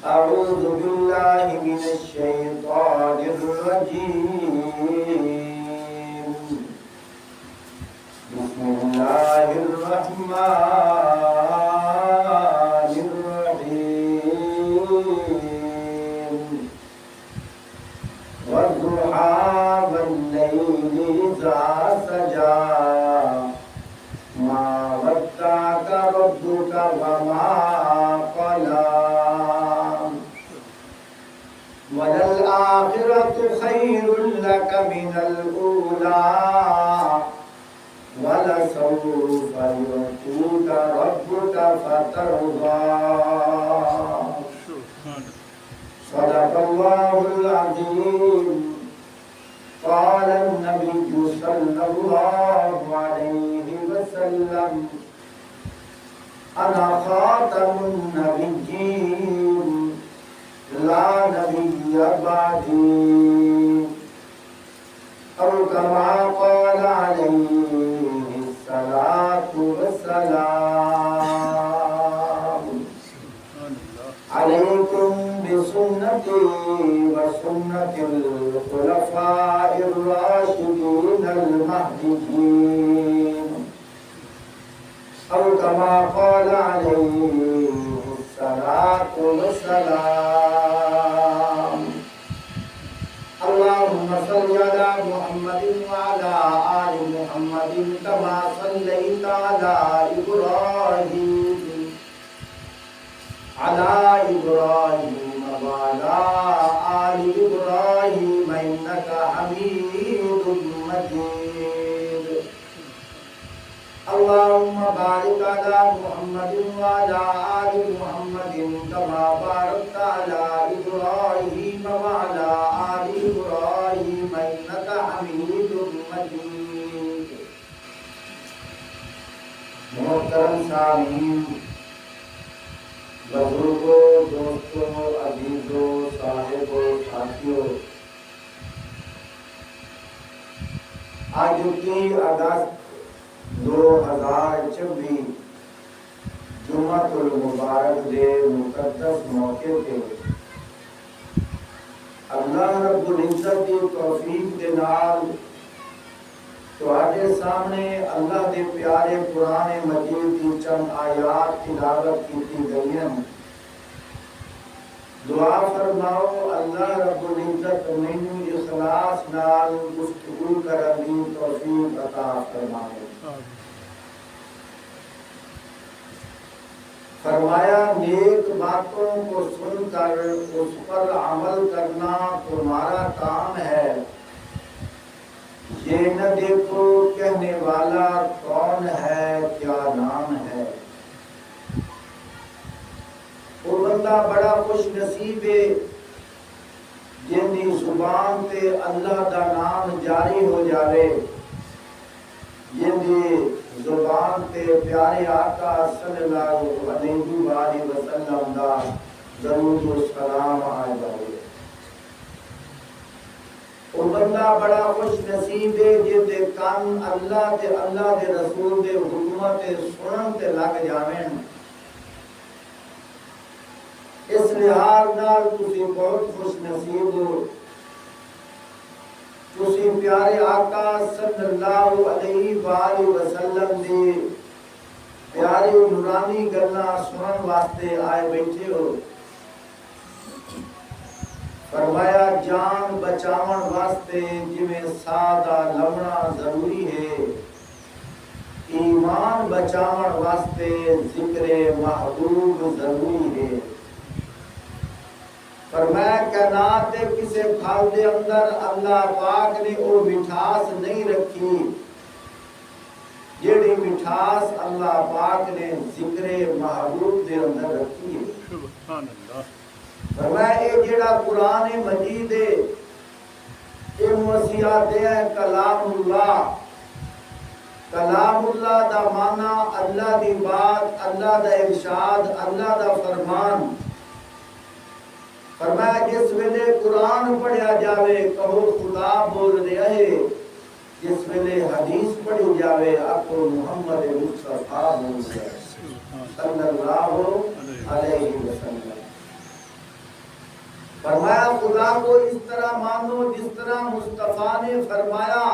أعوذ بالله من الشيطان الرجيم بسم الله الرحمن الرحيم والضحى والليل إذا سجى ما ودعك ربك وما قلى وللآخرة خير لك من الأولى ولسوف يعطيك ربك فترضى صدق الله العظيم. قال النبي صلى الله عليه وسلم أنا خاتم النبيين لا نبي بعدي أو كما قال عليه الصلاة والسلام. عليكم بسنتي وسنة الخلفاء الراشدين المهديين أو كما قال عليه الصلاة والسلام. اللهم صل على محمد وعلى آل محمد كما صليت على إبراهيم وعلى آل إبراهيم إنك حميد مجيد. اللهم بارك على محمد وعلى آل محمد كما باركت على إبراهيم وعلى آل إبراهيم إنك حميد مجيد. محترم سامعین، بزرگوں، دوستوں، عزیزوں، صاحبوں، ساتھیوں، آج 29 اگست 2024 جمعۃ المبارک دے مقدس موقع تے اللہ رب العزت دی توفیق دے نال تواڈے سامنے اللہ دے پیارے قرآن مجید دی چند آیات تلاوت کیتی گئیاں. دعا فرماؤ اللہ رب العزت مینوں اخلاص نال گفتگو کرن دی توفیق عطا فرمائے. فرمایا نیک باتوں کو سن کر اس پر عمل کرنا تمہارا کام ہے. یہ نہ دیکھو کہنے والا کون ہے، کیا نام ہے. وہ بندہ بڑا خوش نصیب ہے جن دی زبان تے اللہ دا نام جاری ہو جاوے، جن دی زبان تے پیارے آقا صلی اللہ علیہ وآلہ وسلم دا درود و سلام آ جاوے. وہ بندہ بڑا خوش نصیب ہے جن دے کان اللہ تے اللہ دے رسول دے حکمت سنن تے لگ جاویں. اس لحاظ نال تسی بہت خوش نصیب ہو. تسی پیارے آقا صلی اللہ علیہ وآلہ وسلم دی پیاری نورانی گلاں سنن واسطے آئے بیٹھے ہو. فرمایا جان بچاون واسطے جویں سادہ لونا ضروری ہے، ایمان بچاون واسطے ذکر محبوب ضروری ہے. فرمایا کائنات دے کسے پھل دے اندر اللہ پاک نے او مٹھاس نہیں رکھی جیڑی مٹھاس اللہ پاک نے ذکر محبوب دے اندر رکھی ہے. سبحان اللہ. فرمایا اے جیڑا قرآن مجید ہے اے موسیات ہے کلام اللہ. کلام اللہ دا معنی اللہ دی بات، اللہ دا ارشاد، اللہ دا فرمان. فرمایا جس ویلے قرآن پڑھیا جاوے کہو خدا بول رہا ہے، جس ویلے حدیث پڑھی جاوے آکھو محمد مصطفیٰ بول رہا ہے صلی اللہ علیہ وسلم. فرمایا خدا کو اس طرح مانو جس طرح مصطفیٰ نے فرمایا،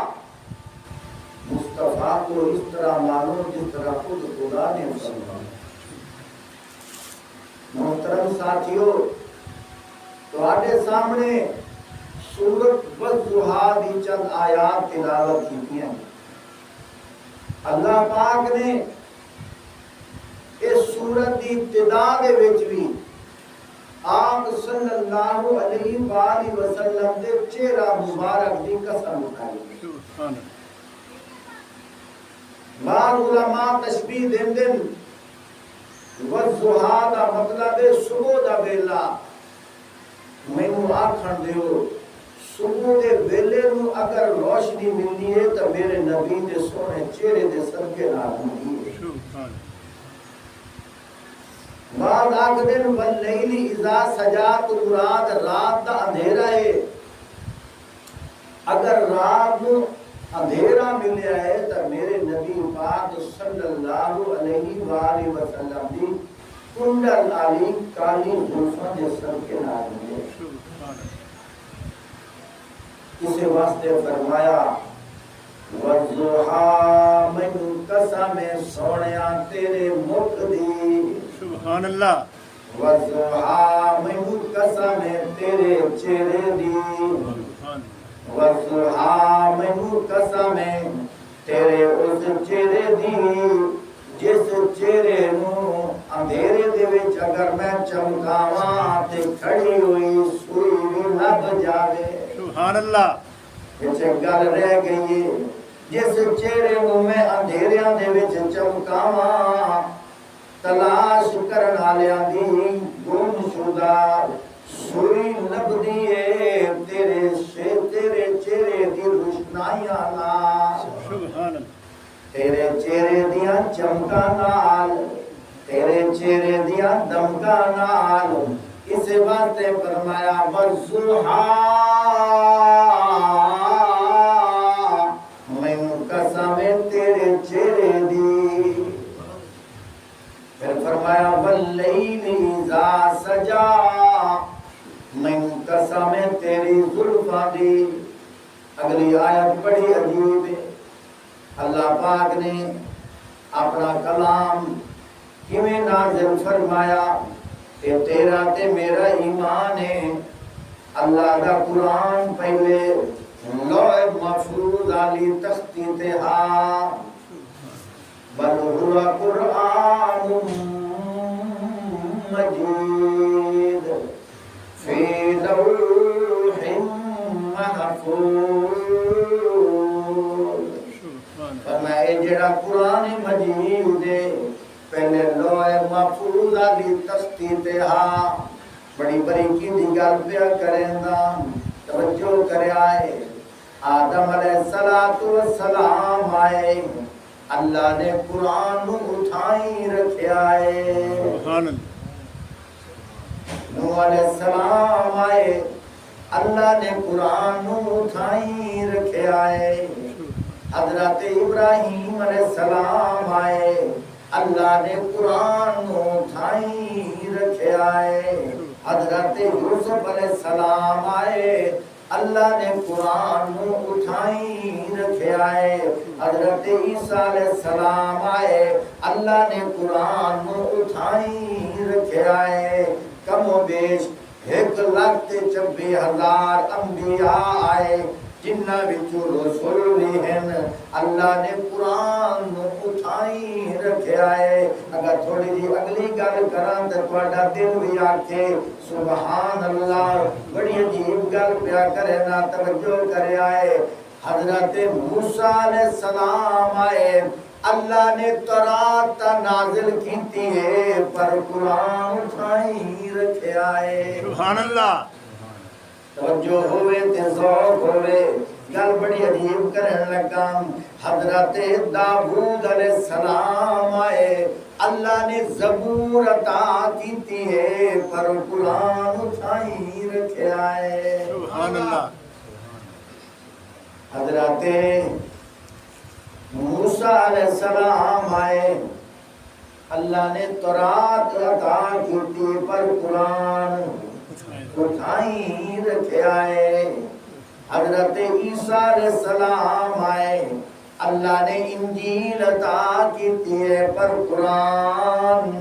مصطفیٰ کو اس طرح مانو جس طرح خود خدا نے فرمایا۔ محترم ساتھیو، تواڈے سامنے سورت والضحیٰ دی چند آیات تلاوت کیتیاں۔ اللہ پاک نے اس سورت دی ابتدا دے وچ بھی آپ صلی اللہ علیہ وآلہ وسلم دے چہرہ مبارک دی قسم اٹھائی۔ بعض علماء تشبیہ دیندن والضحیٰ دا مطلب ہے صبح دا ویلا۔ مینوں آکھن دیو صبح دے ویلے نوں اگر روشنی ملنی ہے تو میرے نبی دے سونے چہرے دے صدقے نال ملنی ہے۔ بعض آکھدن واللیل اذا سجا، تو مراد رات دا اندھیرا ہے۔ اگر رات نوں اندھیرا ملیا ہے تو میرے نبی پاک صلی اللہ علیہ وآلہ وسلم دی کنڈل علی کالی زلفاں دے صدقے نال ملے۔ اسے واسطے فرمایا والضحیٰ، میں قسم سونیا تیرے ملک دی، سبحان اللہ، والضحیٰ میں قسم تیرے چہرے دی، والضحیٰ میں قسم تیرے اس چہرے دی جس چہرے نوں اندھیرے دے وچ اگر میں چمکاواں تے کھڑی ہوئی سوئی بھی لب جاوے۔ سبحان اللہ، یہ گل رہ گئی ہے، جس چہرے نوں میں اندھیریاں دے وچ چمکاواں، تلاش کرن والیاں دی گم شدہ سوئی لبدی ہے تیرے چہرے دی روشنائیاں نال، سبحان اللہ، تیرے چہرے دیاں چمکاں نال، تیرے چہرے دیاں دمکاں نال۔ اس واسطے فرمایا والضحیٰ، میں قسم تیرے چہرے دی۔ پھر فرمایا واللیل اذا سجا، میں قسم تیری زلفاں دی۔ اگلی آیت بڑی عجیب ہے۔ اللہ پاک نے اپنا کلام کیویں نازل فرمایا کہ تیرا تے میرا ایمان ہے۔ اللہ دا قرآن پہلے لوح محفوظ علی تختی تے ہا، بل ہوا قرآن مجید فی لوح محفوظ۔ فرمایا جڑا قرآن مجید ہے پہلے لوح محفوظ علی تختی تے ہا۔ بڑی بریکی دی گل پیا کریں دا، توجہ کرے آئے۔ آدم علیہ السلام آئے، اللہ نے قرآن نو اٹھائی رکھے آئے۔ نوح علیہ السلام آئے، اللہ نے قرآن نو اٹھائی رکھے آئے۔ حضرت ابراہیم علیہ السلام آئے، اللہ نے قرآن نو اٹھائی رکھے آئے۔ حضرت یوسف علیہ السلام آئے، اللہ نے قرآن نو اٹھائی رکھے آئے۔ حضرت عیسیٰ علیہ السلام آئے، اللہ نے قرآن نو اٹھائی رکھے آئے۔ کم و بیش 1,26,000 انبیاء آئے، جنہ وچوں رسول بھی ہیں، اللہ نے قرآن نو اٹھائی رکھے آئے۔ اگر تھوڑی جی اگلی گل کراں تے تہاڈا دل بھی آکھے سبحان اللہ، بڑی عجیب گل پیا کرے نا، توجہ کرے آئے۔ حضرت موسیٰ علیہ السلام آئے، اللہ نے تورات نازل کیتی ہے پر قرآن اٹھائی رکھے آئے۔ سبحان اللہ، توجہ ہوئے تے ذوق ہوئے۔ گل بڑی عجیب کرن لگا۔ حضرت داؤد علیہ السلام آئے، اللہ نے زبور عطا کیتی ہے پر قرآن اٹھائی رکھے آئے۔ سبحان اللہ، حضرت موسیٰ علیہ السلام آئے، اللہ نے تورات عطا کیتی پر قرآن اٹھائی رکھے آئے حضرت عیسیٰ علیہ السلام آئے اللہ نے انجیل عطا کی ہے پر قرآن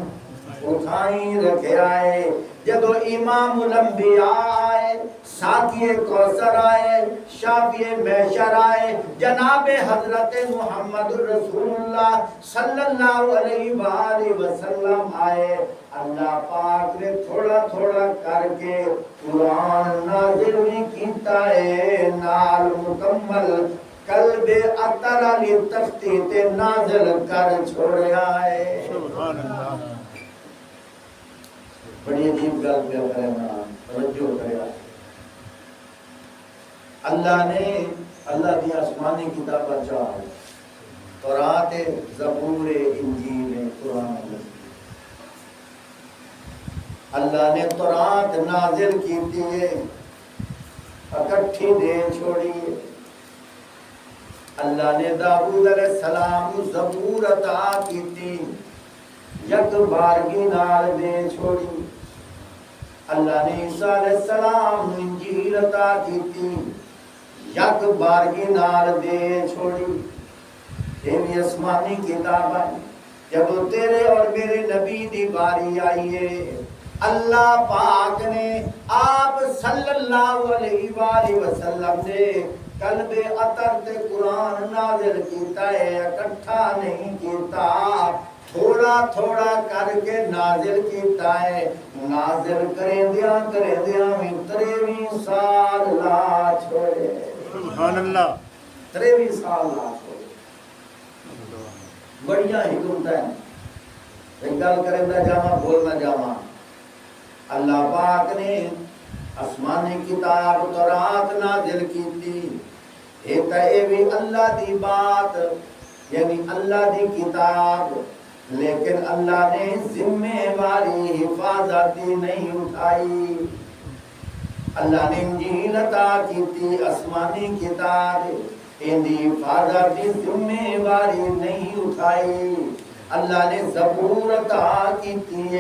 اٹھائی رکھے آئے جدو امام الانبیاء آئے ساقی کوثر آئے شافی محشر آئے جناب حضرت محمد رسول اللہ صلی اللہ علیہ وآلہ وسلم آئے اللہ پاک نے تھوڑا تھوڑا کر کے قرآن نازل بھی کیتا ہے نال مکمل قلب اطر علی تفتیت نازل کر چھوڑیا ہے سبحان اللہ بڑی عجیب گل پہ کرنا توجہ کریا اللہ نے اللہ کی آسمانی کتاب چاہ تورات زبور انجیل قرآن اللہ نے تورات نازل کی تھی اکٹھی دے چھوڑی اللہ نے داؤد علیہ السلام زبور عطا کی تھی یک بارگی نال دے چھوڑی اللہ نے عیسیٰ علیہ السلام انجیل عطا کی تھی یک بارگی نال دے چھوڑی یہ آسمانی کتاب ہے جب تیرے اور میرے نبی دی باری آئی ہے اللہ پاک نے آپ صلی اللہ علیہ وآلہ وسلم نے قلب اطر تے قرآن نازل کیتا ہے اکٹھا نہیں کیتا تھوڑا تھوڑا کر کے نازل کیتا ہے نازل کریں دیاں میں 23 سال لا چھوڑے سبحان اللہ 23 سال لا چھوڑے بڑیاں حکمت ہیں ایک گل کریں دا جاما بولنا جاما اللہ پاک نے آسمانی کتاب تورات نازل کی تھی ایک اے بھی اللہ دی بات یعنی اللہ دی کتاب لیکن اللہ نے ذمہ واری حفاظتی نہیں اٹھائی اللہ نے انجیل عطا کی تھی آسمانی کتاب ان دی حفاظتی ذمہ واری نہیں اٹھائی اللہ نے زبور عطا کی تھی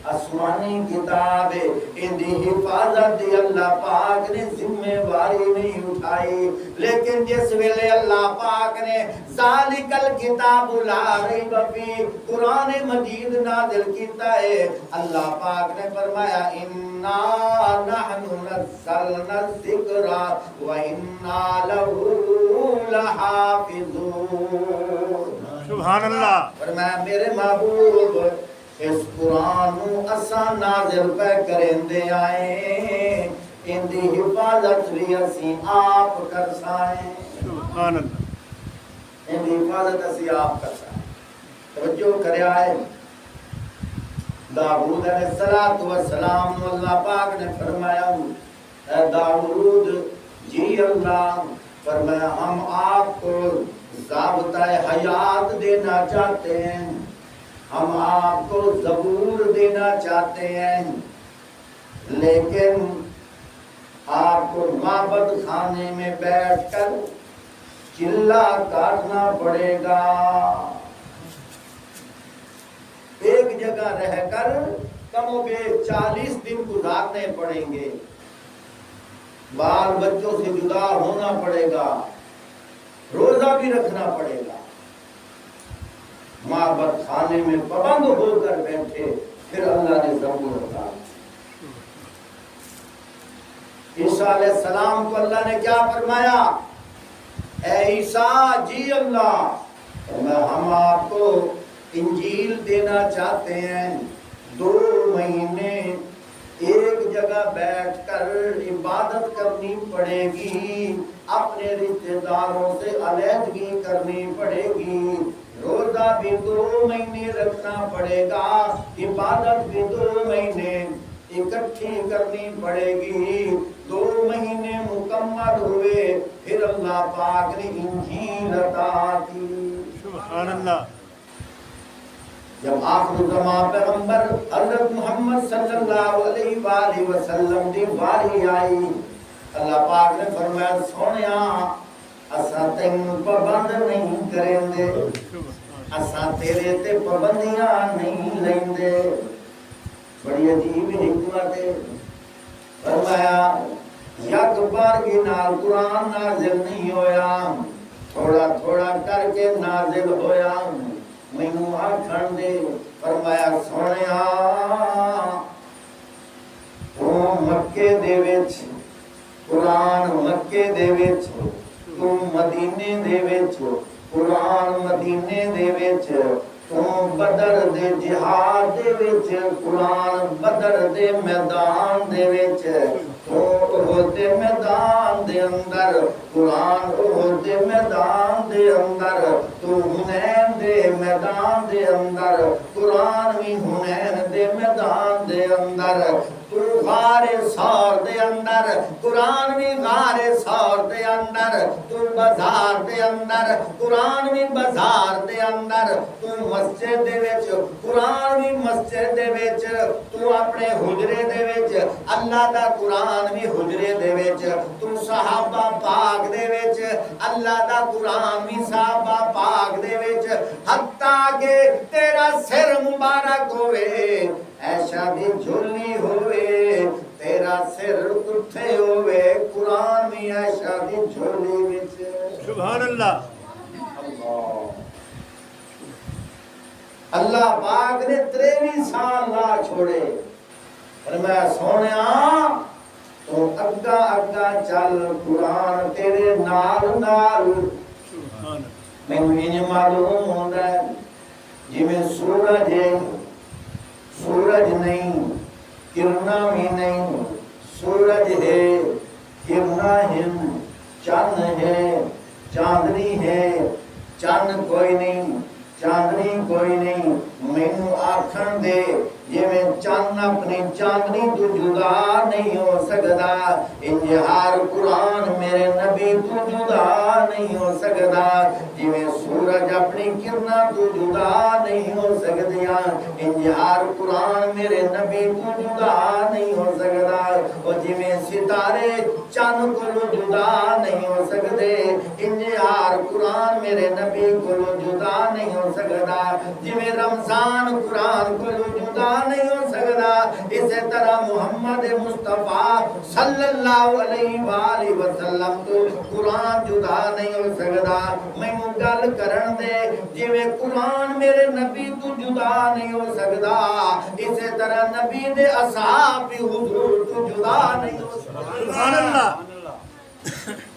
آسمانی کتاب ان دی حفاظت دی اللہ پاک نے ذمہ واری نہیں اٹھائی لیکن جس ویلے اللہ پاک نے ذالک الکتاب لا ریب فیہ قرآن مجید نازل کیتا ہے اللہ پاک نے فرمایا انا نحن نزلنا الذکر وانا لہ لحافظون سبحان اللہ فرمایا میرے محبوب اس قرآن اساں نازل پہ کریں دے آئے ان دی حفاظت بھی اسی آپ کر سائیں سبحان اللہ ان دی حفاظت اسی آپ کر سائیں توجہ کرے آئے داؤد علیہ السلام اللہ پاک نے فرمایا اے داؤد جی اللہ فرمایا ہم آپ کو ضابطہ حیات دینا چاہتے ہیں ہم آپ کو زبور دینا چاہتے ہیں لیکن آپ کو معبد خانے میں بیٹھ کر چلا کاٹنا پڑے گا ایک جگہ رہ کر کم و بیش 40 دن گزارنے پڑیں گے بال بچوں سے جدا ہونا پڑے گا روزہ بھی رکھنا پڑے گا معبد خانے میں پابند ہو کر بیٹھے پھر اللہ نے زبور عطا عیسیٰ علیہ السلام کو اللہ نے کیا فرمایا اے عیسیٰ جی اللہ ہم آپ کو انجیل دینا چاہتے ہیں 2 مہینے ایک جگہ بیٹھ کر عبادت کرنی پڑے گی اپنے رشتہ داروں سے علیحدگی کرنی پڑے گی روزہ بھی 2 مہینے رکھنا پڑے گا عبادت بھی 2 مہینے اکٹھی کرنی پڑے گی 2 مہینے مکمل ہوئے پھر اللہ پاک نے انجیل عطا کی سبحان اللہ جب آخر زمان پیغمبر حضرت محمد صلی اللہ علیہ وآلہ وسلم دی باری آئی اللہ پاک نے فرمایا سونیا اساں تینوں پابند نہیں کریں دے اساں تیرے تے پابندیاں نہیں لیندے بڑی عجیب حکمت ہے زندگی نال قرآن نازل نہیں ہویا تھوڑا تھوڑا کر کے نازل ہویا مینوں آکھن دے فرمایا سونیا تو مکے دے وچ قرآن مکے دے وچ تو مدینے دے وچ قرآن مدینے دے وچ تو بدر دے جہاد دے وچ قرآن بدر دے میدان دے وچ تو احد دے میدان دے اندر قرآن احد دے میدان دے اندر تو حنین دے میدان دے اندر قرآن بھی حنین دے میدان دے اندر تو غار سور دے اندر قرآن بھی غار سور دے اندر تو بازار دے اندر قرآن بھی بازار دے اندر تو مسجد دے وچ قرآن بھی مسجد دے وچ تو اپنے حجرے دے وچ اللہ دا قرآن بھی حجرے دے وچ تو صحابہ پاک دے وچ اللہ دا قرآن بھی صحابہ پاک دے وچ حتیٰ کہ تیرا سر مبارک ہوئے ایشا دی جھولی ہوئے تیرا سر اٹھے ہوئے قرآن بھی ایشا دی جھولی وچ سبحان اللہ اللہ پاک نے 23 سال لا چھوڑے اور میں سونیا تو اگا اگا چل قرآن تیرے نال نال میں انہیں معلوم ہوتا ہے جی میں سورج ہے سورج نہیں کرنا بھی نہیں سورج ہے کرنا ہے چاند ہے چاندنی ہے چاند کوئی نہیں چاندنی کوئی نہیں مینوں آکھن دے یہ میں چاند اپنی چاندنی تو جدا نہیں ہو سکتا انجہار قرآن میرے نبی تو جدا نہیں ہو سکتا جی میں سورج اپنی کرنا تو جدا نہیں ہو سکتیا انجہار قرآن میرے نبی تو جدا نہیں ہو سکتا اور جی میں ستارے چاند کو جدا نہیں ہو سکتے انجہار قرآن میرے نبی کو جدا نہیں ہو سکتا جی میں رمضان قرآن کو جدا نہیں ہو سکتا اسی طرح محمد مصطفیٰ صلی اللہ علیہ وآلہ وسلم تو قرآن جدا نہیں ہو سکتا میں گل کرن دے جی میں قرآن میرے نبی تو جدا نہیں ہو سکتا اسی طرح نبی دے اصحاب بھی حضور تو جدا نہیں ہو سکتا سبحان اللہ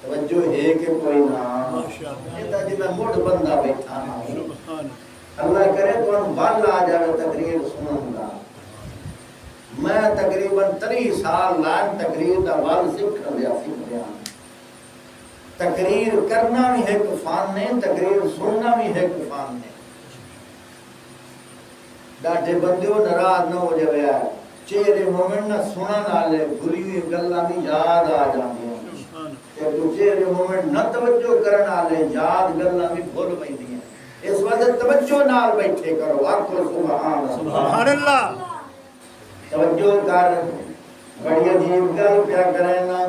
توجہ ہے کہ کوئی نہ ایتا جی میں موڑ بندہ بیٹھا سبحان اللہ کرے تو ہم بال آ جائے تقریر سنوں گا میں تقریباً 30 سال لائن تقریر دا بال سکھ لیا تقریر کرنا بھی ہے فن نے تقریر سننا بھی ہے فن نے ڈاٹے بندیوں ناراض نہ ہو جائے چہرے مومن نہ سنن والے بری ہوئی گلاں دی یاد آ جاندی ہیں تے چہرے مومن نہ توجہ کرن والے یاد گلاں بھی بھول پیندیاں اس واسطے توجہ نال بیٹھے کرو آکھو سبحان اللہ سبحان اللہ توجہ کر بڑی عجیب گل کیا کرے نا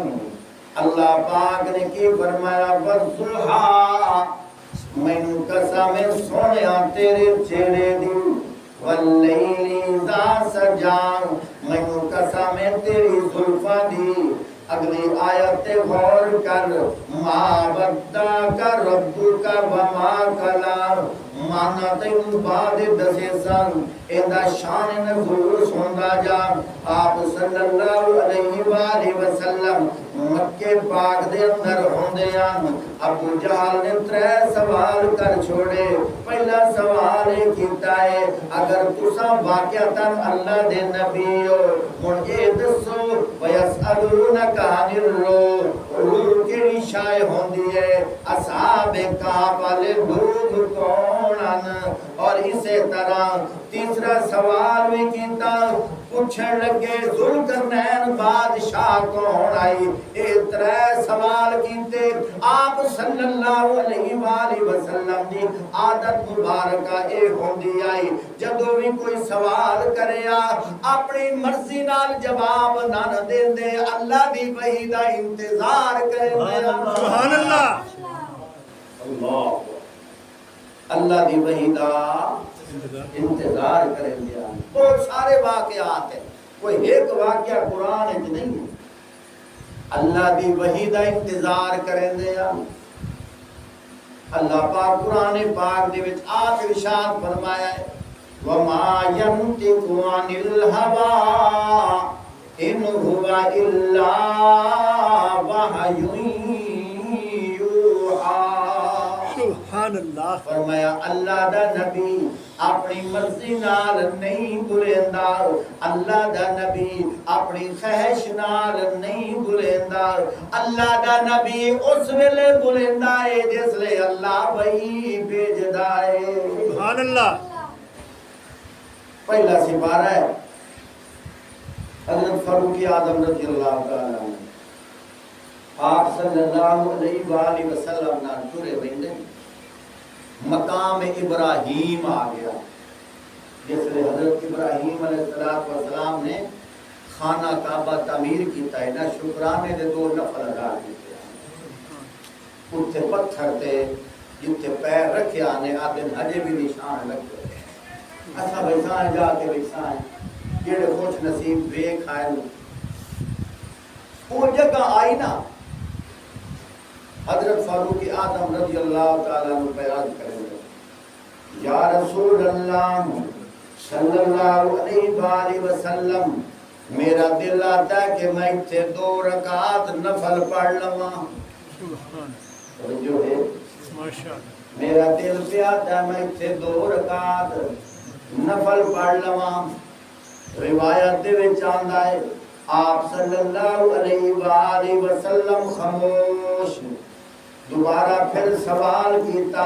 اللہ پاک نے کی فرمایا والضحیٰ مینوں قسم سونیا تیرے چہرے دی واللیل اذا سجا مینوں قسم تیری زلفاں دی اگلی آیت غور کر ما ودعک ربک وما قلی مانا تین بعد دسے سن ایندا شان نزول سندا جا آپ صلی اللہ علیہ وآلہ وسلم مکے پاک دے اندر ہوندیاں ابو جہل نے 3 سوال کر چھوڑے پہلا سوال کیتا ہے اگر تساں واقعتاً اللہ دے نبی ہو ہن اے دسو ویسألونک عن الروح روح کیڑی شے ہوندی ہے اصحاب کہف والے لوگ کون ہیں اور اسی طرح تیسرا سوال بھی کیتا پوچھن لگے ذوالقرنین بادشاہ کون آئی اے 3 سوال کیتے آپ صلی اللہ علیہ وآلہ وسلم دی عادت مبارکہ اے ہوندی آئی جدو بھی کوئی سوال کریا اپنی مرضی نال جواب نہ دیندے اللہ دی وحی دا انتظار کرے سبحان اللہ اللہ دی وحی دا انتظار کریں گے بہت سارے واقعات ہیں کوئی ایک واقعہ قرآن ہے نہیں اللہ دی وحی دا انتظار کریں دے یا اللہ پاک قرآن پاک دے وچ آپ ارشاد فرمایا ہے وَمَا يَنْتِقُ عَنِ الْهَوَىٰ إِنْ هُوَ إِلَّا وَحْيٌ یوحیٰ سبحان اللہ فرمایا اللہ دا نبی اپنی مرضی نال نہیں بلیندا اللہ دا نبی اپنی خواہش نال نہیں بلیندا اللہ دا نبی اس ویلے بلیندا ہے جس لے اللہ وہی بھیجدا ہے سبحان اللہ پہلا سپارہ ہے حضرت فاروق اعظم رضی اللہ تعالی عنہ آپ صلی اللہ علیہ وآلہ وسلم نال ٹرے ویندے مقام ابراہیم آ گیا جس لئے حضرت ابراہیم علیہ السلام نے خانہ کعبہ تعمیر کیتا ہے نا شکرانے دے 2 نفل ادا کیتے ہیں اتھے پتھر تے جتے پیر رکھے آنے آدھن حجے بھی نشان رکھے اچھا بیسائیں جا کے بیسائیں جیڑے خوش نصیب بے کھائے وہ جگہ آئی نا حضرت فاروق اعظم رضی اللہ تعالیٰ عنہ بیان کریں گے یا رسول اللہ صلی اللہ علیہ وآلہ وسلم میرا دل آتا ہے کہ میں اتھے 2 رکعت نفل پڑھ لواں جو ہے میرا دل پہ آتا ہے میں اتھے 2 رکعت نفل پڑھ لواں روایت دے وچ آندا ہے آپ صلی اللہ علیہ وآلہ وسلم خاموش دوبارہ پھر سوال کیتا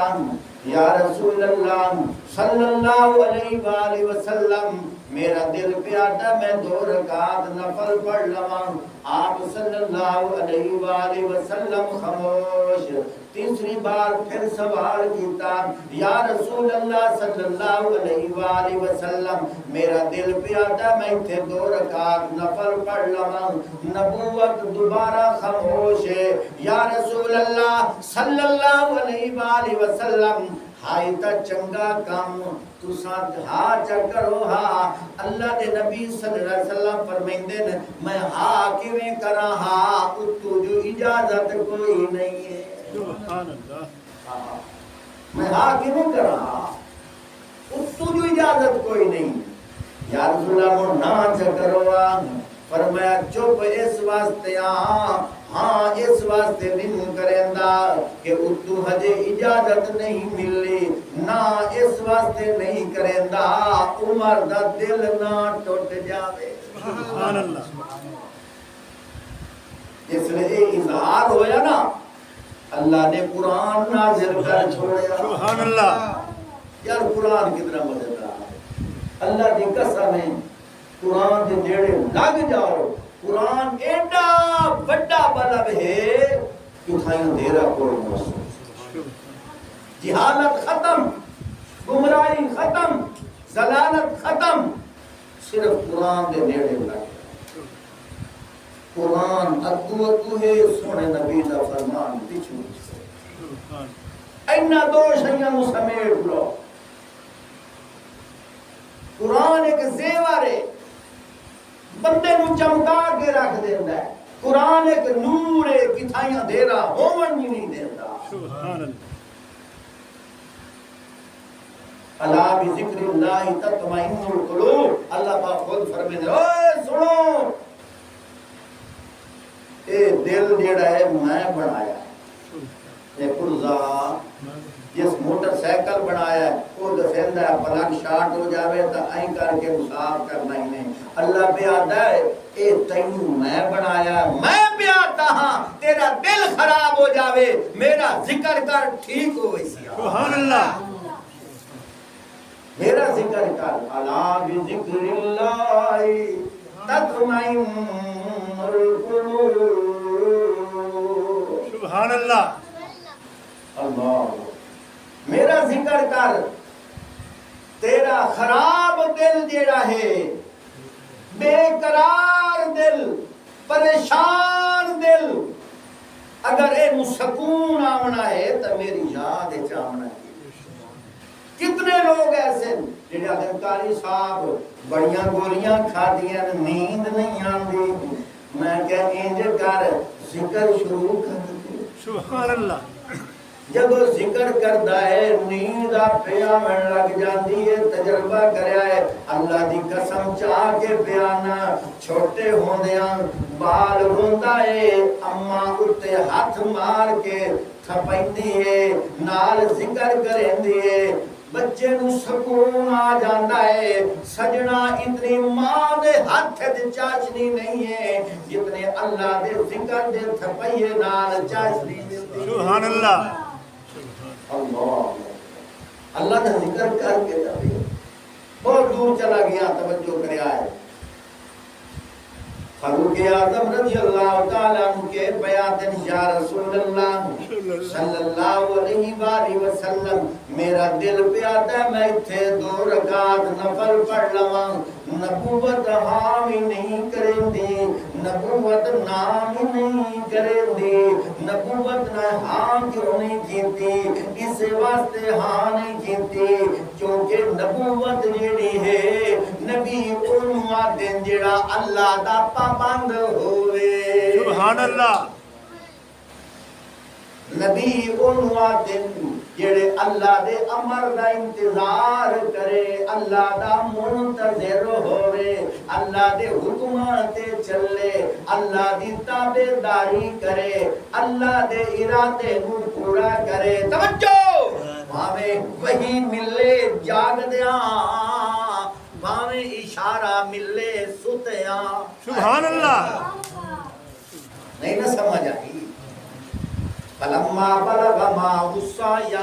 یا رسول اللہ صلی اللہ علیہ وآلہ وسلم میرا دل پیادا میں 2 رکعت نفل پڑھ لواں آپ صلی اللہ علیہ وآلہ وسلم خاموش تیسری بار پھر سوال کیتا یا رسول اللہ صلی اللہ علیہ وآلہ وسلم میرا دل پیادا میں 2 رکعت نفل پڑھ لواں نبوت دوبارہ خاموش ہے یا رسول اللہ صلی اللہ علیہ وآلہ وسلم ہائی تا چنگا کام تو ساتھ ہاں چکرو ہاں اللہ دے نبی صلی اللہ علیہ وسلم فرمائندے نے میں ہاں کیویں کرا ہاں تو جو اجازت کوئی نہیں ہے سبحان اللہ میں ہاں کیویں کرا ہاں تو جو اجازت کوئی نہیں یا رسول اللہ مو نہ چکرو ہاں فرمایا چپ اس واسطے ہاں اس واسطے نہیں کریندا کہ اتو ہجے اجازت نہیں ملی نہ اس واسطے نہیں کریندا عمر دا دل نہ ٹوٹ جاوے سبحان اللہ اس لئے اظہار ہویا نا اللہ نے قرآن نازل کر چھوڑیا سبحان اللہ یار قرآن کتنا مزیدار ہے اللہ دی قسم ہے قرآن دے جیڑے لگ جاؤ قرآن ایڈا بڑا بلب ہے کہ تھائیں دیرہ کوئی محسوس جہالت ختم گمراہی ختم ضلالت ختم صرف قرآن دے نیڑے لگ قرآن ادو ہے سونے نبی دا فرمان پیچھو اینا 2 شیئاں سمیٹ لو قرآن ایک زیور ہے بندے نو چمکا کے رکھ دیندا ہے قرآن ایک نور ہے کتھائیاں دیرا ہومن نہیں دیندا سبحان اللہ الا بذکر اللہ تطمئن القلوب اللہ پاک خود فرمائے اوے سنو اے دل جیڑا ہے میں بنایا اے پرزا جس موٹر سائیکل بنایا ہے وہ دسیندا ہے پلگ شارٹ ہو جاوے تا این کر کے مساف کرنا ہی نہیں اللہ پہ آتا ہے اے تینوں میں بنایا میں پہ آتا ہاں تیرا دل خراب ہو جاوے میرا ذکر کر ٹھیک ہو اسی سبحان اللہ میرا ذکر کر الا بذکر اللہ تطمئن القلوب سبحان اللہ اللہ میرا ذکر کر تیرا خراب دل جیڑا ہے بے قرار دل پریشان دل اگر اے سکون آمنا ہے تو میری یاد چاہنا ہے کتنے لوگ ایسے جنہیں آدھے کاری صاحب بڑیاں گولیاں کھا دیا نیند نہیں آندی میں کہ انج کر ذکر شروع کر دے سبحان اللہ جب ذکر کرتا ہے نیند آپے آمن لگ جاتی ہے تجربہ کریا ہے اللہ دی قسم چاہ کے بیانا چھوٹے ہوندیاں بال روندا ہے اماں اتے ہاتھ مار کے تھپیندی ہے نال ذکر کریندی ہے بچے نو سکون آ جاتا ہے سجنا اتنی ماں دے ہاتھ دے چاشنی نہیں ہے جتنے اللہ دے ذکر دے تھپیے نال چاشنی ملتی سبحان اللہ اللہ کا ذکر کر کے بہت دور چلا گیا توجہ کریا ہے فاروق اعظم رضی اللہ تعالیٰ عنہ کے بیاتن یا رسول اللہ صلی اللہ علیہ وآلہ وسلم میرا دل پیادا ہے میں تھے 2 رکعت نفل پڑھ لواں نبوت حامی نہیں کریں دی نبوت نام نہیں کریں دی نبوت نہ ہاں کیوں نہیں کیتی اس واسطے ہاں نہیں کیتی کیونکہ نبوت جیڑی ہے نبی انہوں دن جیڑا اللہ دا پابند ہوئے سبحان اللہ نبی انہوں دن جڑے اللہ دے امر دا انتظار کرے اللہ دا منتظر ہوئے اللہ دے حکمات چلے اللہ دی تابعداری کرے اللہ دے ارادے کو پورا کرے توجہ بھاویں وہی ملے جاگ دیاں بھاویں اشارہ ملے ستیاں سبحان اللہ نہیں نہ سمجھ آئی فلما بلغ معه السعي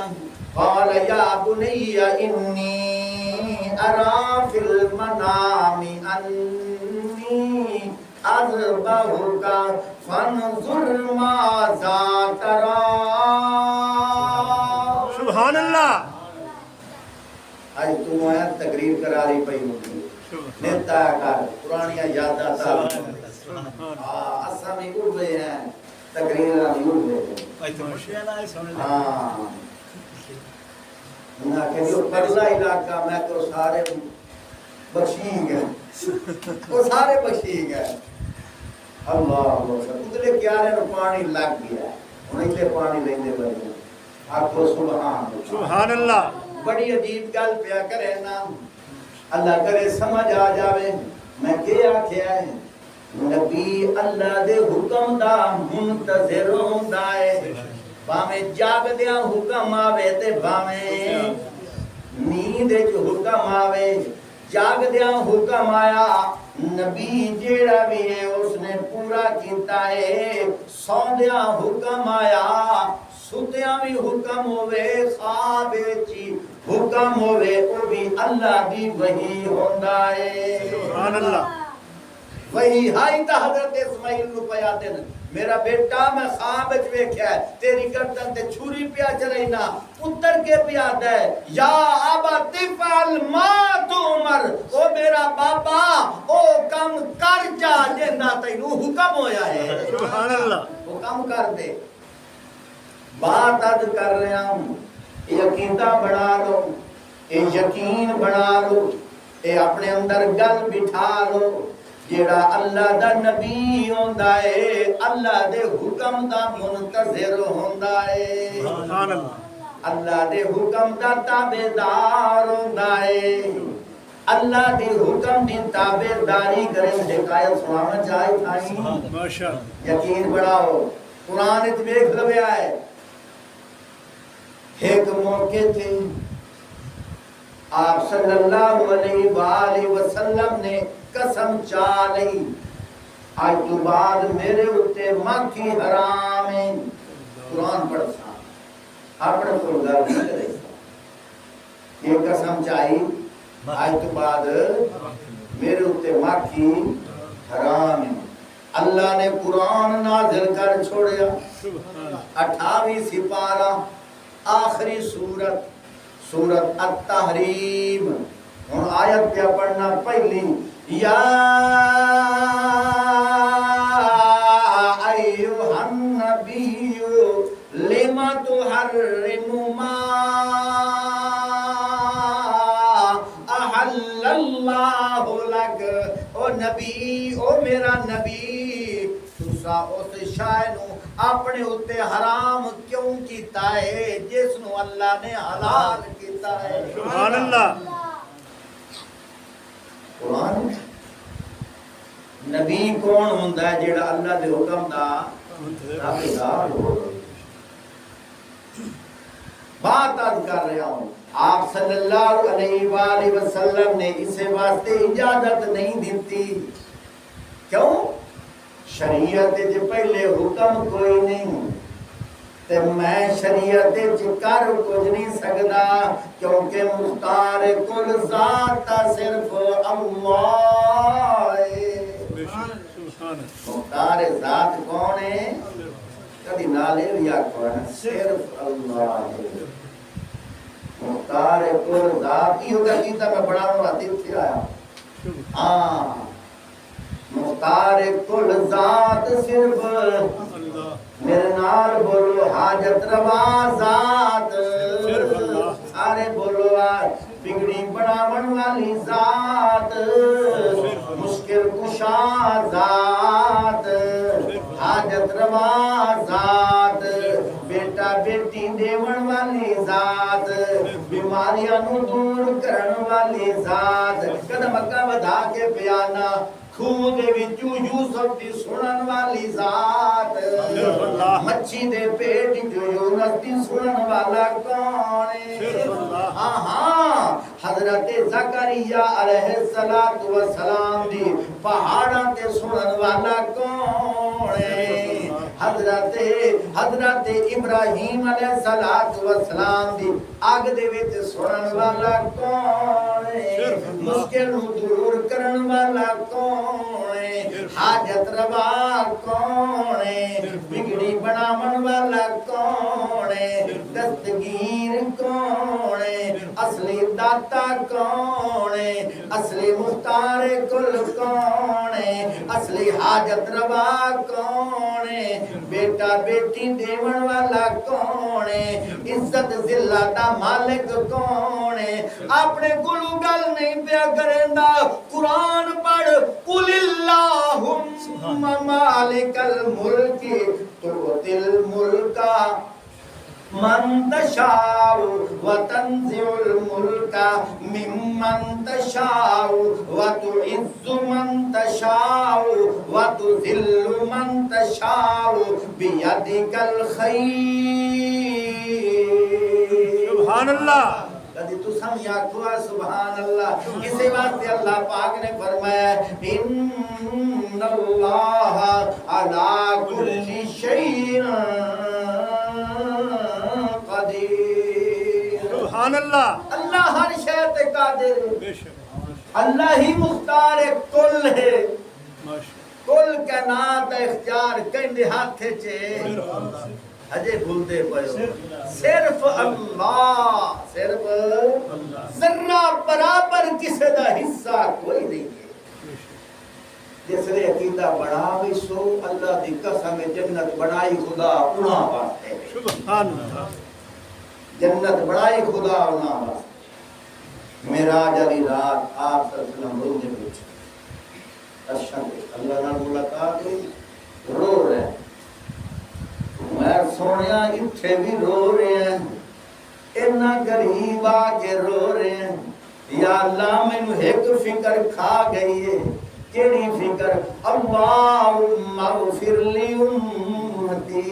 قال يا بني إني أرى في المنام أني أذبحك فانظر ماذا ترى سبحان اللہ آج تم آیا تقریر کرا رہی پئی ہوتی نیتا کار پرانیاں یاداں اساں بھی اڑ رہے ہیں تقریر نہیں اڑ رہے ہیں نہ کہ جو پرلا علاقہ میں تو سارے بخشی گئے وہ سارے بخشی گئے اللہ اتنے کیارے نو پانی لگ گیا انہیں لے پانی لیندے بڑے آپ کو سبحان اللہ بڑی عجیب گل پیا کرے نا اللہ کرے سمجھ آ جاوے میں کیا کیا ہے نبی اللہ دے حکم دا منتظر ہوندا ہے باویں جاگ دیاں حکم آوے تے باویں نیند وچ حکم آوے جاگ دیاں حکم آیا نبی جیڑا بھی ہے اس نے پورا کیتا ہے سوندیاں حکم آیا ستیاں بھی حکم ہوئے خواب چی حکم ہوئے او بھی اللہ دی وحی ہوندا ہے سبحان اللہ وہی ہائی تا حضرت اسماعیل نو پیا دین میرا بیٹا میں خواب وچ ویکھیا ہے تیری گردن تے چھری پیا چلینا پتر کے پیا دے یا ابا تفعل ما تؤمر او میرا بابا او کم کر جا جندا تینو حکم ہویا ہے سبحان اللہ وہ کم کر دے بات آج کر رہا ہوں یقینہ بڑھا لو اے یقین بڑھا لو اے اپنے اندر گل بٹھا لو جیڑا اللہ دا نبی ہوندا ہے اللہ دے حکم دا منتظر ہوندا ہے سبحان اللہ اللہ دے حکم دا تابعدار ہوندا ہے اللہ دے حکم دی تابعداری کریں حکایت سنانا چاہے تھا ماشاءاللہ یقین بڑھاؤ قرآن ات دیکھ لیا ہے ایک موقع تھے آپ صلی اللہ علیہ وآلہ وسلم نے قسم چالی آج تو بعد میرے اتے مکھی حرام ہے قرآن پڑھ سا اپنے پروگرام نہیں کرے سا یہ قسم چاہی آج تو بعد میرے اتے مکھی حرام ہے اللہ نے قرآن نازل کر چھوڑیا 28 سپارہ آخری سورت التحریم ہن آیت پہ پڑھنا پہلی یا ایھا النبی لما تحرم ما احل اللہ لک او نبی او میرا نبی تو موسیٰ اس شے نو اپنے اتے حرام کیوں کیتا ہے جس نو اللہ نے حلال کیتا ہے؟ سبحان اللہ قرآن نبی کون ہوندا ہے جڑا اللہ دے حکم دا تابعدار ہو؟ بات عرض کر رہا ہوں آپ صلی اللہ علیہ وآلہ وسلم نے اسے واسطے اجازت نہیں دیتی کیوں؟ شریعت جو پہلے حکم کوئی نہیں تے میں شریعت جو کر کچھ نہیں سکتا کیونکہ مختار کل ذات صرف اللہ ہے۔ مختار ذات کون ہے؟ کبھی نالے لیا کون ہے؟ صرف اللہ ہے۔ مختار کل ذات ہی ہوگا کیتا میں بڑا ہوں حدیث سے آیا ہاں مختار کل ذات صرف میرے نال بولو حاجت روا ذات سارے بولو بگڑی بڑھاون والی ذات مشکل کشا ذات حاجت روا ذات بیٹا بیٹی دیون والی ذات بیماریاں نو دور کرن والی ذات قدم اگا ودھا کے بیانا خوہ دے وچوں یوسف دی سنن والی ذات مچھی دے پیٹ جو یونس دی سنن والا کون ہے؟ ہاں حضرت زکریا علیہ السلام دی پہاڑاں تے سنن والا کون ہے؟ حضرت ابراہیم علیہ السلام دی آگ دے وچ سنن والا کون ہے؟ مشکل نو دور کرن والا کون ہے؟ حاجت روا کون ہے؟ بگڑی بناون والا کون ہے؟ دستگیر کون ہے؟ اصلی داتا کون ہے؟ اصلی مختار کل کون ہے؟ اصلی حاجت روا کون ہے؟ بیٹا بیٹی دیون والا کون ہے؟ عزت ذلت دا مالک کون ہے؟ اپنے گلو گل نہیں پیا کریندا قرآن پڑھ قل اللہم مالک الملک تؤتی الملک من تشاء وتنزع الملك ممن تشاء وتعز من تشاء وتذل من تشاء بيدك الخير سبحان اللہ کدی تو سمجھا کھوا سبحان اللہ اسی واسطے اللہ پاک نے فرمایا ان اللہ علی کل شیء سبحان اللہ اللہ ہر شے تے قادر ہے اللہ ہی مختار کل ہے کل کائنات اختیار کہندے ہاتھ چے اجے بھولتے پئے صرف اللہ صرف ذرہ برابر کسے دا حصہ کوئی نہیں ہے جس نے عقیدہ بڑھا بھی سو اللہ دی قسم جنت بڑھائی خدا انہاں واسطے سبحان اللہ جنت بڑھائی خدا انہاں واسطے معراج والی رات آپ صلی اللہ علیہ وسلم روزے وچ اللہ نال ملاقات ہوئی رو رہے ہیں میں سونیا اتھے بھی رو رہے ہیں اتنا غریب آ کے رو رہے ہیں یا اللہ مینوں ایک فکر کھا گئی ہے کیڑی فکر اللہم اغفر لی امتی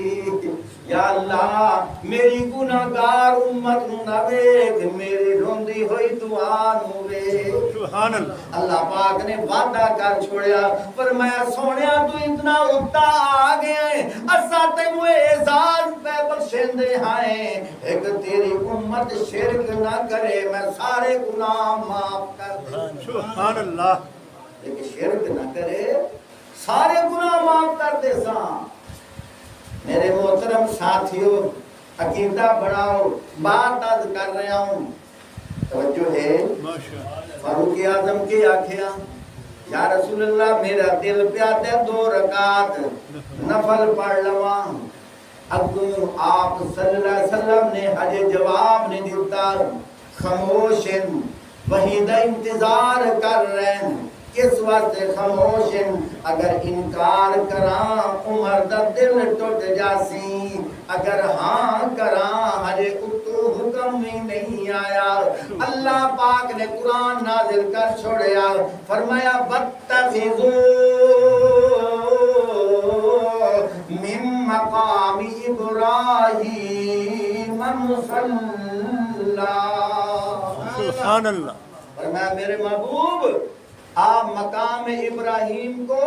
یا اللہ میری گناہگار امت نو نہ ویکھ میری روندی ہوئی دعا نو ویکھ سبحان اللہ اللہ پاک نے وعدہ کر چھوڑیا فرمایا سونیا تو اتنا اتا آ گیا ہے اساں تینوں اعزاز پہ بخشندے ہیں ایک تیری امت شرک نہ کرے میں سارے گناہ معاف کر دوں سبحان اللہ ایک شرک نہ کرے سارے گناہ معاف کر دے ساں میرے محترم ساتھیوں عقیدہ بڑھاؤ بات عرض کر رہا ہوں توجہ ہے فاروق اعظم کے آکھیا یا رسول اللہ میرا دل پیاتے 2 رکعت نفل پڑھ لواں اگوں آپ صلی اللہ علیہ وسلم نے حج جواب نہیں دیتا خاموشن وحید انتظار کر رہے ہیں کس واسطے خاموشن اگر انکار کراں عمر دا دل ٹوٹ جاسی اگر ہاں کراں ہجے اتو حکم ہی نہیں آیا اللہ پاک نے قرآن نازل کر چھوڑیا فرمایا وَاتَّخِذُوا مِن مَقَامِ إِبْرَاهِيمَ مُصَلًّى سبحان اللہ فرمایا میرے محبوب آپ مقام ابراہیم کو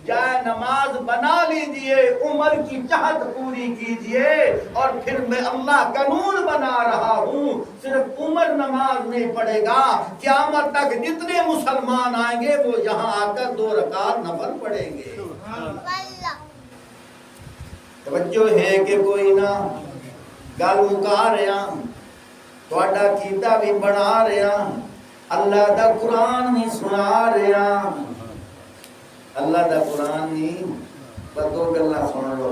جائے نماز بنا لیجئے عمر کی چاہت پوری کیجئے اور پھر میں اللہ قانون بنا رہا ہوں صرف عمر نماز نہیں پڑھے گا قیامت تک جتنے مسلمان آئیں گے وہ یہاں آ کر 2 رکعت نفل پڑھیں گے توجہ ہے کہ کوئی نہ گل مکا رہا تھوڑا کیتا بھی بنا رہا اللہ دا قرآن بھی سنا رہا اللہ دا قرآن نہیں پر 2 گلاں سن لو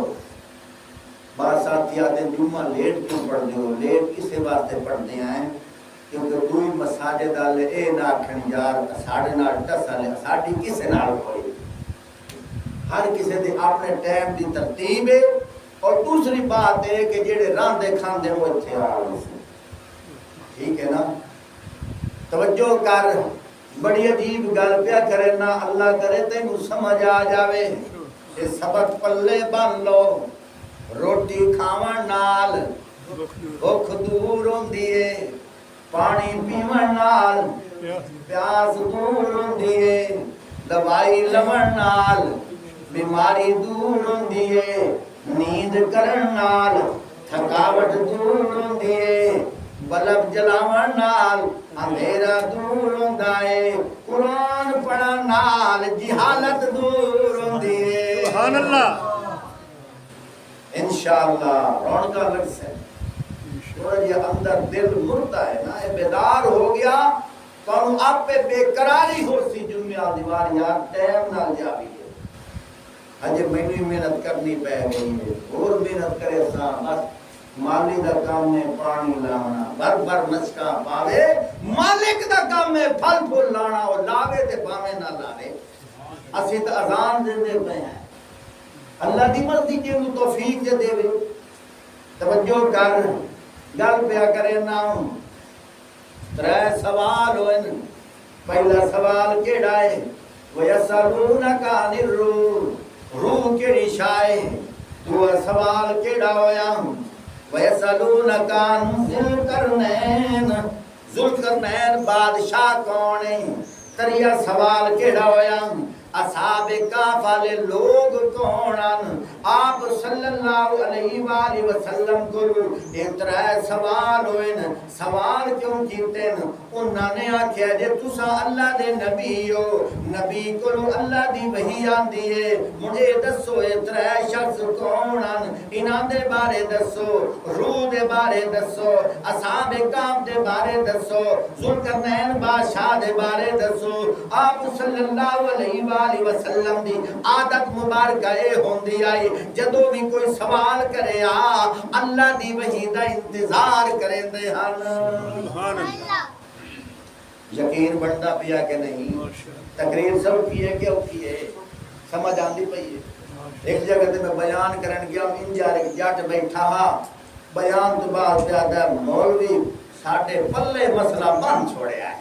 بعض ساتھی آتے ہیں جمعہ لیٹ کیوں پڑھ دے ہو لیٹ کسے واسطے پڑھتے ہیں کیونکہ دوئی مساجد آلے اے ناکھن یار ساڑھے نال ٹسالے ساڑھی کسے نال کوئی ہر کسے دے اپنے ٹائم دی ترتیب ہے اور دوسری بات ہے کہ جیڑے راندے کھاندے وہ اتھے آئے ٹھیک ہے نا توجہ کر بڑی عجیب گل پیا کرے نا اللہ کرے تینوں سمجھ آ جاوے یہ سبق پلے بن لو روٹی کھاون نال بھوک دور ہوندی ہے پانی پیون نال پیاس دور ہوندی ہے دوائی لون نال بیماری دور ہوندی ہے نیند کرن نال تھکاوٹ دور ہوندی ہے بلب جلاون نال اندھیرا دور ہوندا ہے قرآن پڑھن نال جہالت دور ہوندی ہے سبحان اللہ انشاءاللہ رونقاں لگ سے تھوڑا یہ اندر دل مرتا ہے نا یہ بیدار ہو گیا تو آپ پہ بے قراری ہو سی جمعہ دیوار یار ٹائم نال جا بھی ہے اجے مینوں محنت کرنی پے گئی ہے اور محنت کرے سا بس مالی دا کام میں پانی لانا بر بر نسکا پاوے مالک دا کام میں پھل پھول لانا اور لاوے تے پاوے نہ لاوے اسی تے اذان دیندے پے ہیں اللہ دی مرضی کے نو توفیق دے دے توجہ کر گل پیا کرے نا 3 سوال ہوئے پہلا سوال کیڑا ہے وَيَسَأَلُونَكَ عَنِ الرُّوحِ روح کیڑی شے دوسرا سوال کیڑا ہویا وَيَسَأَلُونَكَ عَنِ ذِي الْقَرْنَيْنِ ذوالقرنین بادشاہ کون ہے تریا سوال کیڑا ہویا اصحاب کہف والے لوگ کون ہیں آپ صلی اللہ علیہ وآلہ وسلم کو اترا سوال ہوئے سوال کیوں کیتے ہیں انہوں نے آکھیا جے تسا اللہ دے نبی ہو نبی کو اللہ دی وحی آندی ہے مجھے دسو اترا شخص کون ہیں انہاں دے بارے دسو روح دے بارے دسو اصحاب کہف دے بارے دسو ذوالقرنین بادشاہ دے بارے دسو آپ صلی اللہ علیہ وآلہ وسلم دی عادت مبارکہ اے ہوندی آئی جدو بھی کوئی سوال کرے اللہ دی وحی دا انتظار کریں دے سبحان اللہ یقین بڑھتا پیا کہ نہیں تقریر سب کی ہے کہ کی ہے سمجھ آندی پئی ہے ایک جگہ تے میں بیان کرن گیا انجار ایک جٹ بیٹھا بیان تو بعد زیادہ مولوی ساڈے پلے مسئلہ بن چھوڑیا ہے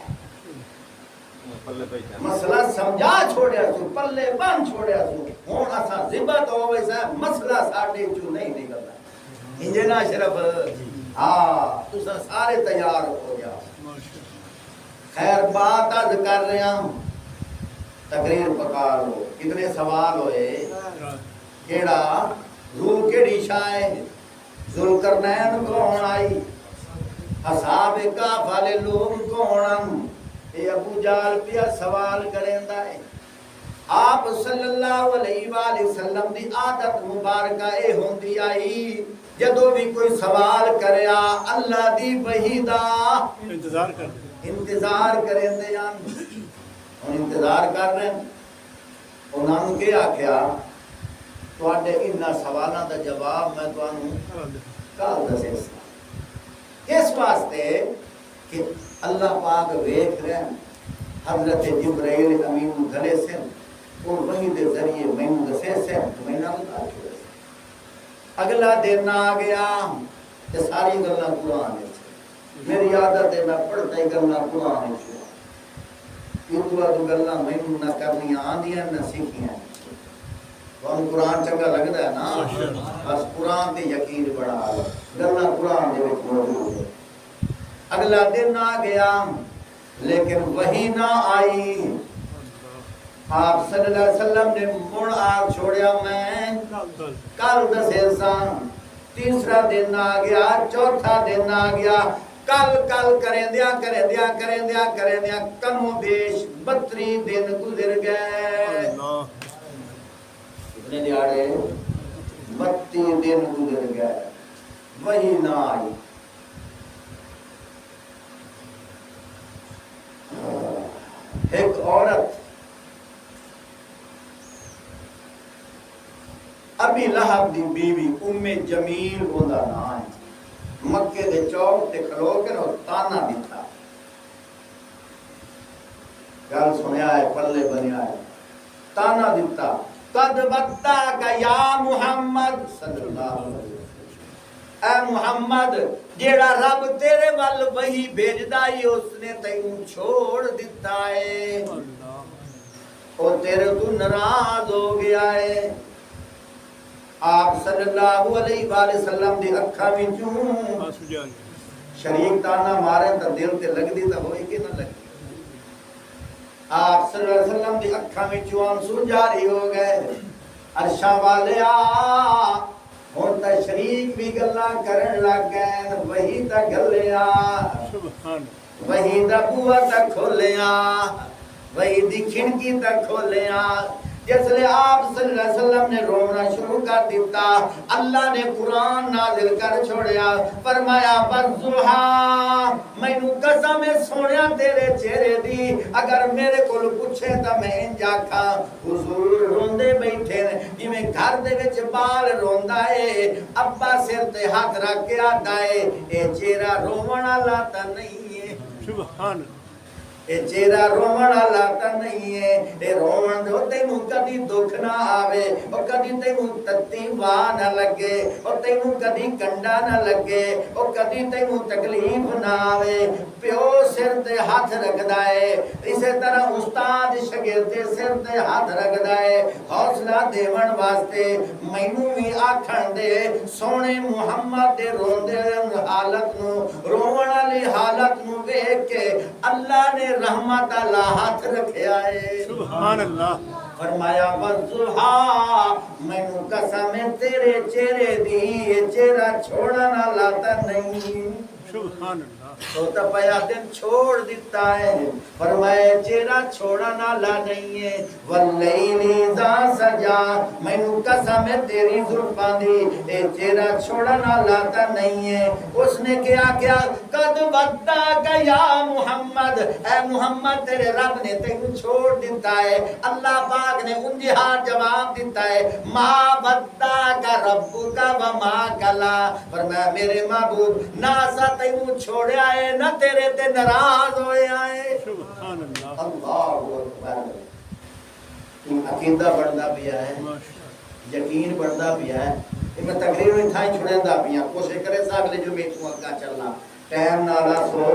مسئلہ سمجھا چھوڑیا سو پلے بن چھوڑیا سو ہون اسا ذبت ہوئے سا مسئلہ ساڈے چوں نہیں نکلدا انجنا شرف ہاں تسا سارے تیار ہو گیا خیر بات آج کر رہے ہیں تقریر پکا لو کتنے سوال ہوئے کیڑا روح کیڑی شے ذوالقرنین کون آئی اصحاب کہف والے لوگ کون ہیں یہ ابو جال پیا سوال کریندا ہے آپ صلی اللہ علیہ وآلہ وسلم دی عادت مبارکہ اے ہوندی آئی جدو بھی کوئی سوال کریا اللہ دی وحی دا انتظار کر کریندے ہیں انتظار کر رہے ہیں انہوں نے کیا آکھیا تواڈے انہاں سوالاں دا جواب میں تانوں کل دسے اس واسطے کہ اللہ پاک ویکھ رہے ہیں حضرت جبرائیل امین گھلے سے اور وہی دے ذریعے میں دسے سے میں نہ بتا چھوڑے اگلا دن آ گیا تے ساری گلاں قرآن وچ میری عادت ہے میں پڑھتا ہی گلاں قرآن وچ یہ تو گلاں مینوں نہ کرنیاں آندیاں نہ سیکھیاں تھانوں قرآن چنگا لگدا ہے نا بس قرآن تے یقین بڑا گلاں قرآن دے وچ موجود ہے اگلا دن آ گیا لیکن وہی نہ آئی آپ صلی اللہ علیہ وسلم نے مڑ آگ چھوڑیا میں کل دسے سان تیسرا دن آ گیا چوتھا دن آ گیا کل کریندیا کم و بیش 32 دن گزر گئے کتنے دیہاڑے 32 دن گزر گئے وہی نہ آئی ایک عورت ابھی لہب دی بیوی جمیل اوندا نام ہے مکے دے چوک تے کھلو کے نو تانا دتا گل سنیا ہے پلے بنیا ہے تانا دتا قد بتا کا یا محمد صلی اللہ علیہ وسلم اے محمد جیڑا رب تیرے ول وہی بھیجدا ہی اس نے تینوں چھوڑ دتا ہے اور تیرے تو ناراض ہو گیا ہے آپ صلی اللہ علیہ وآلہ وسلم دی اکھاں وچوں شریک تانا مارے تے دل تے لگدی تے ہوئی کہ نہ لگدی آپ صلی اللہ علیہ وسلم دی اکھاں وچوں آنسو جاری ہو گئے عرشاں والیا ہن تے شریک بھی گلاں کرن لگ گئے وہی تے گلیا وہی دا بوا تے کھولیا وہی دی کھڑکی تے کھولیا جس لئے آپ صلی اللہ علیہ وسلم نے رونا شروع کر دیتا اللہ نے قرآن نازل کر چھوڑیا فرمایا والضحیٰ مینوں قسم سونیا تیرے چہرے دی اگر میرے کول پوچھے تا میں انج آکھاں حضور روندے بیٹھے جی میں گھر دے وچ بال روندا ہے ابا سر تے ہاتھ رکھ کے آندا ہے اے چہرہ روون والا تا نہیں ہے سبحان اے چہرہ رومن والا تا نہیں ہے اے رومن دے تینوں کدی دکھ نہ آوے او کدی تینوں تتی واہ نہ لگے او تینوں کدی کنڈا نہ لگے او کدی تینوں تکلیف نہ آوے پیو سر تے ہاتھ رکھدا ہے اسی طرح استاد شاگرد دے سر تے ہاتھ رکھدا ہے حوصلہ دیون واسطے مینوں وی آکھن دے سونے محمد دے روندے حالت نو روون والی حالت نو ویکھ کے اللہ نے رحمت اللہ ہاتھ رکھیا ہے سبحان اللہ فرمایا والضحیٰ مینوں قسم تیرے چہرے دی یہ چہرہ چھوڑنا لاتا نہیں سبحان اللہ تو تپایا دن چھوڑ دیتا ہے فرمایا چہرہ چھوڑنا لا نہیں ہے واللیل اذا سجا مینوں قسم تیری زلفاں دی اے چہرہ چھوڑنا لاتا نہیں ہے اس نے کیا قد ودعک یا محمد اے محمد تیرے رب نے تینوں چھوڑ دیتا ہے اللہ پاک نے انجہا جواب دیتا ہے ما ودعک ربک وما کلا فرمایا میرے محبوب نہ سا تینوں چھوڑیا ہے نہ تیرے تے ناراض ہویا ہے سبحان اللہ اللہ اکبر عقیدہ بڑھدا پیا ہے یقین بڑھدا پیا ہے میں تقریر میں تھا چھڑیندا پیا کوشش کرے صاحب لے جو میں تو اگا چلنا ٹائم نالا سو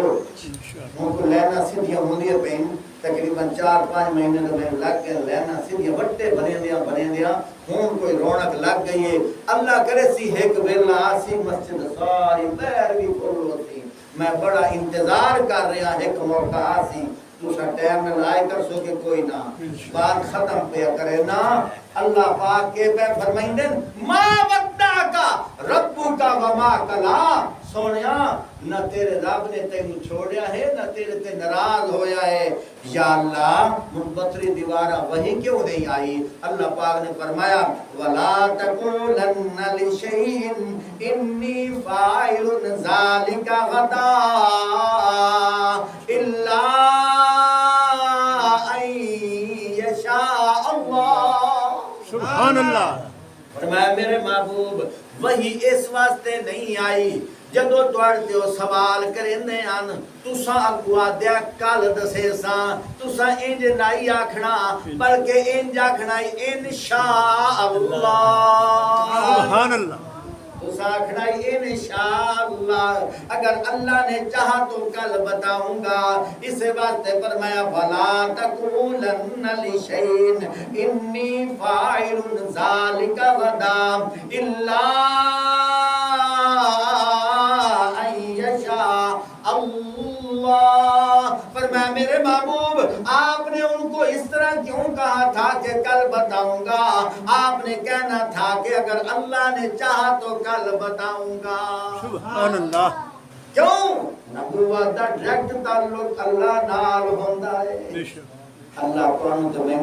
ہوں کو لینا سیدھیاں ہوندیاں پین تقریباً 4-5 مہینے میں لگ گئے لینا سیدھیاں وٹے بنے دیا ہوں کوئی رونق لگ گئی ہے اللہ کرے سی ایک ویلا آسی مسجد ساری بیر بھی کھول ہوتی میں بڑا انتظار کر رہا ایک موقع آسی دوسرا ٹائم میں لائے کر سو کہ کوئی نہ بات ختم پہ کرے نا اللہ پاک کے پہ فرمائیں دن ما ودعکا ربکا وما کلا سونیا نہ تیرے رب نے تینوں چھوڑیا ہے نہ تیرے تے ناراض ہویا ہے یا اللہ منبتری دیوارہ وہی کیوں نہیں آئی اللہ پاک نے فرمایا وَلَا تَقُولَنَّ لِشَيْءٍ إِنِّي فَاعِلٌ ذَلِكَ غَدًا إِلَّا أَن يَشَاءَ اللَّهُ سبحان اللہ فرمایا میرے محبوب وہی اس واسطے نہیں آئی جدو توڑتے ہو سوال کرنے آن تسا اگوا دیا کل دسے ساں تسا انج نائی آکھنا بلکہ انج آکھنا انشاءاللہ سبحان اللہ آخنا انشاءاللہ اگر اللہ نے چاہا تو کل بتاؤں گا. اس واسطے فرمایا فلا تقولن لشیء انی فاعل ذلک غدا الا ان یشاء اللہ. فرمایا میرے محبوب آپ نے ان کو اس طرح کیوں کہا تھا کہ کل بتاؤں گا؟ آپ نے کہنا تھا کہ اگر اللہ نے چاہا تو کل بتاؤں گا. سبحان اللہ. کیوں؟ نبوت دا ڈائریکٹ تعلق اللہ نال ہوندا ہے. بے شک. اللہ قرآن تو میں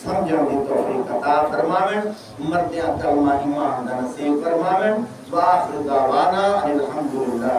سمجھا دی توفیق عطا فرماویں. مردیاں کلمہ ایمان دا نصیب فرماویں. وآخر دعوانا الحمدللہ.